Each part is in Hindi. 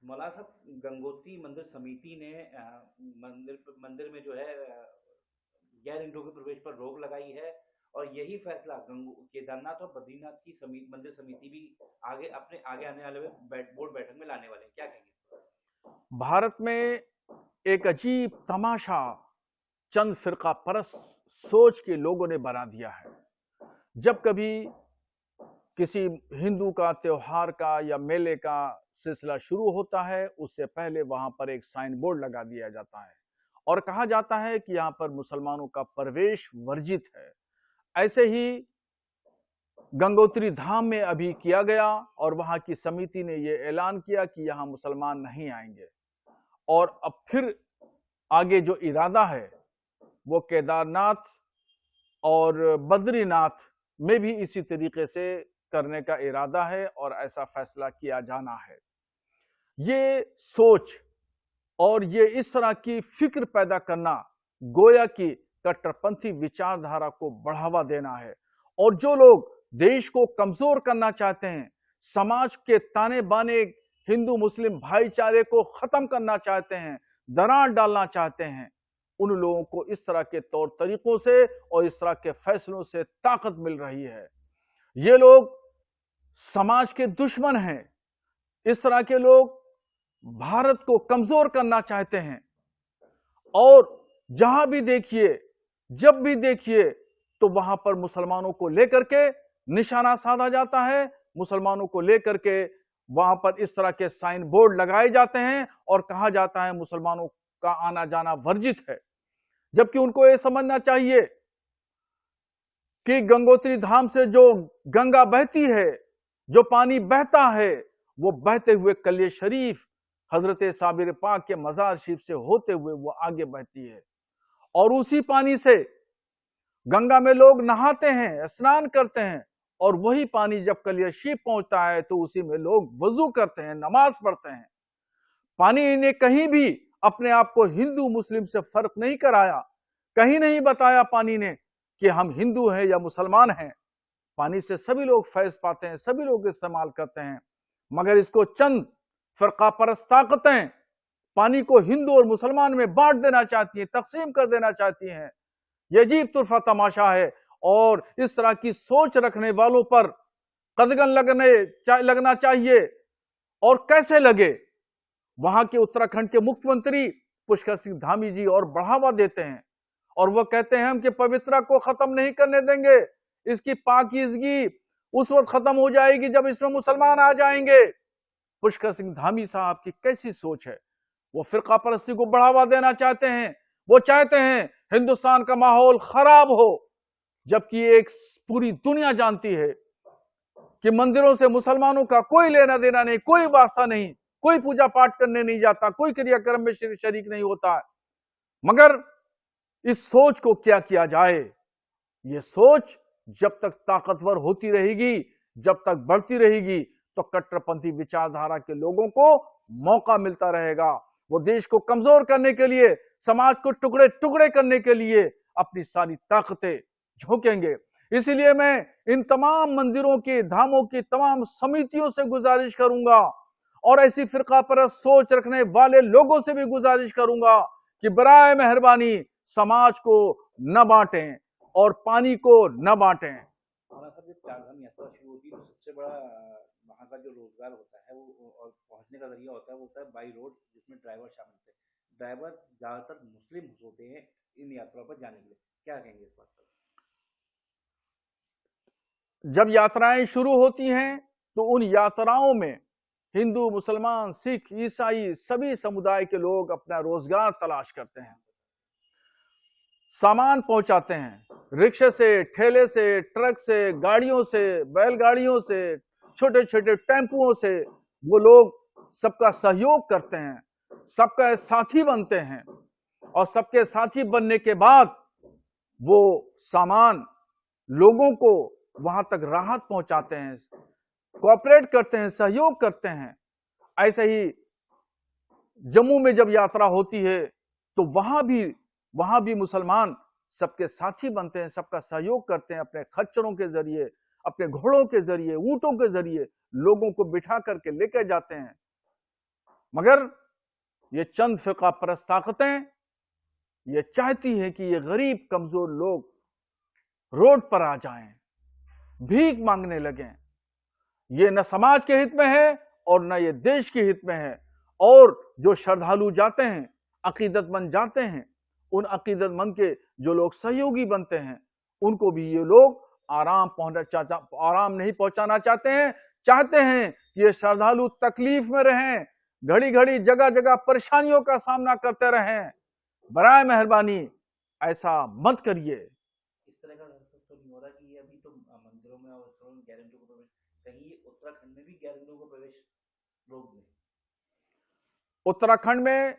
मौलाना साहब, गंगोत्री मंदिर समिति ने मंदिर मंदिर में जो है गैर हिंदुओं के प्रवेश पर रोक लगाई है, और यही फैसला केदारनाथ और बद्रीनाथ की मंदिर समिति भी आगे आने वाले बोर्ड बैठक में लाने वाले हैं। क्या कहेंगे? भारत में एक अजीब तमाशा चंद फिरका परस्त सोच के लोगों ने बना दिया है। जब कभी किसी हिंदू का त्योहार का या मेले का सिलसिला शुरू होता है, उससे पहले वहां पर एक साइन बोर्ड लगा दिया जाता है और कहा जाता है कि यहां पर मुसलमानों का प्रवेश वर्जित है। ऐसे ही गंगोत्री धाम में अभी किया गया और वहां की समिति ने यह ऐलान किया कि यहां मुसलमान नहीं आएंगे। और अब फिर आगे जो इरादा है वो केदारनाथ और बद्रीनाथ में भी इसी तरीके से करने का इरादा है और ऐसा फैसला किया जाना है। ये सोच और ये इस तरह की फिक्र पैदा करना गोया की कट्टरपंथी विचारधारा को बढ़ावा देना है। और जो लोग देश को कमजोर करना चाहते हैं, समाज के ताने बाने हिंदू मुस्लिम भाईचारे को खत्म करना चाहते हैं, दरार डालना चाहते हैं, उन लोगों को इस तरह के तौर तरीकों से और इस तरह के फैसलों से ताकत मिल रही है। ये लोग समाज के दुश्मन हैं। इस तरह के लोग भारत को कमजोर करना चाहते हैं और जहां भी देखिए, जब भी देखिए, तो वहां पर मुसलमानों को लेकर के निशाना साधा जाता है, मुसलमानों को लेकर के वहां पर इस तरह के साइन बोर्ड लगाए जाते हैं और कहा जाता है मुसलमानों का आना जाना वर्जित है। जबकि उनको यह समझना चाहिए कि गंगोत्री धाम से जो गंगा बहती है, जो पानी बहता है, वो बहते हुए कलिय शरीफ हजरत साबिर पाक के मजार शरीफ से होते हुए वो आगे बहती है। और उसी पानी से गंगा में लोग नहाते हैं, स्नान करते हैं, और वही पानी जब कलिय शरीफ पहुंचता है तो उसी में लोग वजू करते हैं, नमाज पढ़ते हैं। पानी ने कहीं भी अपने आप को हिंदू मुस्लिम से फर्क नहीं कराया, कहीं नहीं बताया पानी ने कि हम हिंदू हैं या मुसलमान हैं। पानी से सभी लोग फैज पाते हैं, सभी लोग इस्तेमाल करते हैं। मगर इसको चंद फरका परस्त ताकतें पानी को हिंदू और मुसलमान में बांट देना चाहती हैं, तकसीम कर देना चाहती हैं। यह अजीब तुरफा तमाशा है और इस तरह की सोच रखने वालों पर कदगन लगना चाहिए। और कैसे लगे? वहां के उत्तराखंड के मुख्यमंत्री पुष्कर सिंह धामी जी और बढ़ावा देते हैं और वह कहते हैं हम कि पवित्रता को खत्म नहीं करने देंगे, इसकी पाकीज़गी उस वक्त खत्म हो जाएगी जब इसमें मुसलमान आ जाएंगे। पुष्कर सिंह धामी साहब की कैसी सोच है? वो फिरका परस्ती को बढ़ावा देना चाहते हैं, वो चाहते हैं हिंदुस्तान का माहौल खराब हो, जबकि एक पूरी दुनिया जानती है कि मंदिरों से मुसलमानों का कोई लेना देना नहीं, कोई वास्ता नहीं, कोई पूजा पाठ करने नहीं जाता, कोई क्रियाक्रम में शरीक नहीं होता। मगर इस सोच को क्या किया जाए? ये सोच जब तक ताकतवर होती रहेगी, जब तक बढ़ती रहेगी, तो कट्टरपंथी विचारधारा के लोगों को मौका मिलता रहेगा। वो देश को कमजोर करने के लिए, समाज को टुकड़े टुकड़े करने के लिए अपनी सारी ताकतें झोंकेंगे। इसलिए मैं इन तमाम मंदिरों की, धामों की तमाम समितियों से गुजारिश करूंगा और ऐसी फिरका परस्त सोच रखने वाले लोगों से भी गुजारिश करूंगा कि बराए मेहरबानी समाज को न बांटें और पानी को न बांटें। हमारा सर, जब चारधाम यात्रा शुरू होती है तो सबसे बड़ा वहाँ का जो रोजगार होता है वो और पहुँचने का जरिया होता है, वो होता है बाई रोड, जिसमें ड्राइवर शामिल थे। ड्राइवर ज्यादातर मुस्लिम होते हैं इन यात्राओं पर जाने के लिए। क्या कहेंगे इस बात पर? जब यात्राएं शुरू होती हैं तो उन यात्राओं में हिंदू, मुसलमान, सिख, ईसाई सभी समुदाय के लोग अपना रोजगार तलाश करते हैं, सामान पहुंचाते हैं, रिक्शे से, ठेले से, ट्रक से, गाड़ियों से, बैलगाड़ियों से, छोटे छोटे टेम्पुओं से वो लोग सबका सहयोग करते हैं, सबका साथी बनते हैं और सबके साथी बनने के बाद वो सामान लोगों को वहां तक राहत पहुंचाते हैं, कोऑपरेट करते हैं, सहयोग करते हैं। ऐसे ही जम्मू में जब यात्रा होती है तो वहां भी मुसलमान सबके साथी बनते हैं, सबका सहयोग करते हैं, अपने खच्चरों के जरिए, अपने घोड़ों के जरिए, ऊंटों के जरिए लोगों को बिठा करके लेकर जाते हैं। मगर ये चंद फिरका परस्त ताकतें ये चाहती है कि ये गरीब कमजोर लोग रोड पर आ जाएं, भीख मांगने लगें। ये न समाज के हित में है और न ये देश के हित में है। और जो श्रद्धालु जाते हैं, अकीदतमंद जाते हैं, उन अकीदतमंद के जो लोग सहयोगी बनते हैं, उनको भी ये लोग आराम नहीं पहुंचाना चाहते हैं कि ये श्रद्धालु तकलीफ में रहें, घड़ी घड़ी जगह जगह परेशानियों का सामना करते रहें। बराए मेहरबानी ऐसा मत करिए। इस तरह का तो नहीं हो रहा कि ये अभी तो मंदिरों में और गैर हिंदुओं को प्रवेश, कहीं उत्तराखंड में भी गैर हिंदुओं को प्रवेश रोक दें? उत्तराखंड में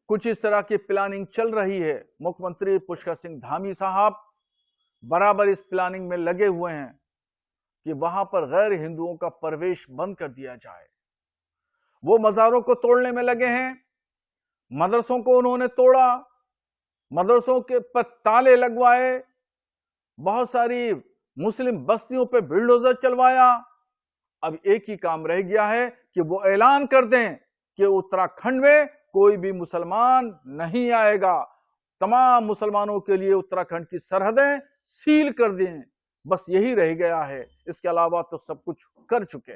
कुछ इस तरह की प्लानिंग चल रही है। मुख्यमंत्री पुष्कर सिंह धामी साहब बराबर इस प्लानिंग में लगे हुए हैं कि वहां पर गैर हिंदुओं का प्रवेश बंद कर दिया जाए। वो मज़ारों को तोड़ने में लगे हैं, मदरसों को उन्होंने तोड़ा, मदरसों के पर ताले लगवाए, बहुत सारी मुस्लिम बस्तियों पे बुलडोजर चलवाया। अब एक ही काम रह गया है कि वो ऐलान कर दें कि उत्तराखंड में कोई भी मुसलमान नहीं आएगा। तमाम मुसलमानों के लिए उत्तराखंड की सरहदें सील कर दें। बस यही रह गया है, इसके अलावा तो सब कुछ कर चुके।